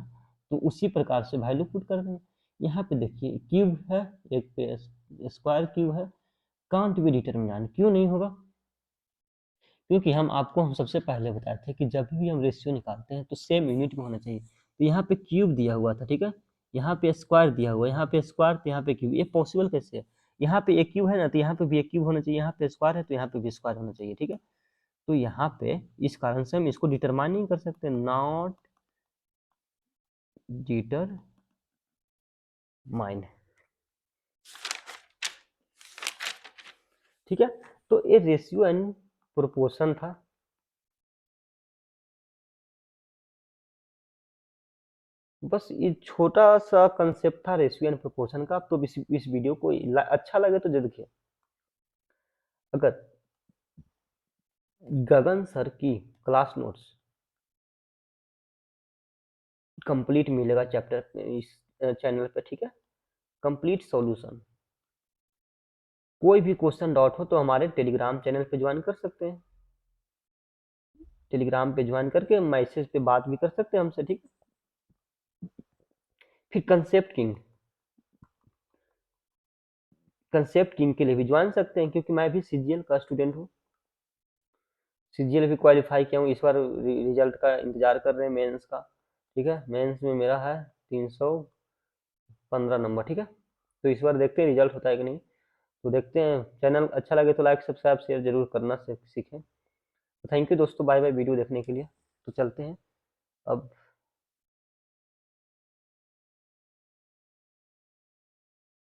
तो उसी प्रकार से वैल्यू पुट कर देंगे। यहाँ पे देखिए क्यूब है, एक पे स्क्वायर क्यूब है, कांट बी डिटरमिनेंट, क्यों नहीं होगा, क्योंकि हम सबसे पहले बताए थे कि जब भी हम रेशियो निकालते हैं तो सेम यूनिट में होना चाहिए। तो यहाँ पे क्यूब दिया हुआ था, ठीक है, यहाँ पे स्क्वायर दिया हुआ है, यहाँ पे स्क्वायर तो यहाँ पे क्यूब, ये पॉसिबल कैसे है, यहाँ पे एक क्यूब है ना तो यहाँ पे भी एक क्यूब होना चाहिए, यहाँ पे स्क्वायर है तो यहाँ पे भी स्क्वायर होना चाहिए। ठीक है, तो यहाँ पे इस कारण से हम इसको डिटरमाइन नहीं कर सकते, नॉट डिटरमाइन। ठीक है, तो ये रेशियो एंड प्रोपोर्शन था। बस ये छोटा सा कंसेप्ट था रेशियो एंड प्रोपोर्शन का। तो इस वीडियो को अच्छा लगे तो जरूर देखिए। अगर गगन सर की क्लास नोट्स कंप्लीट मिलेगा चैप्टर इस चैनल पे, ठीक है, कंप्लीट सॉल्यूशन, कोई भी क्वेश्चन डाउट हो तो हमारे टेलीग्राम चैनल पे ज्वाइन कर सकते हैं, टेलीग्राम पे ज्वाइन करके मैसेज पे बात भी कर सकते हैं हमसे। ठीक, फिर कंसेप्ट किंग के लिए भी ज्वाइन सकते हैं, क्योंकि मैं भी सीजीएल का स्टूडेंट हूँ, सीजीएल भी क्वालिफाई किया हूँ, इस बार रिजल्ट का इंतजार कर रहे हैं मेंस का। ठीक है, मेंस में मेरा है 315 नंबर। ठीक है, तो इस बार देखते हैं रिजल्ट होता है कि नहीं, तो देखते हैं। चैनल अच्छा लगे तो लाइक सब्सक्राइब शेयर जरूर करना सीखें। तो थैंक यू दोस्तों, बाय बाय वीडियो देखने के लिए। तो चलते हैं अब।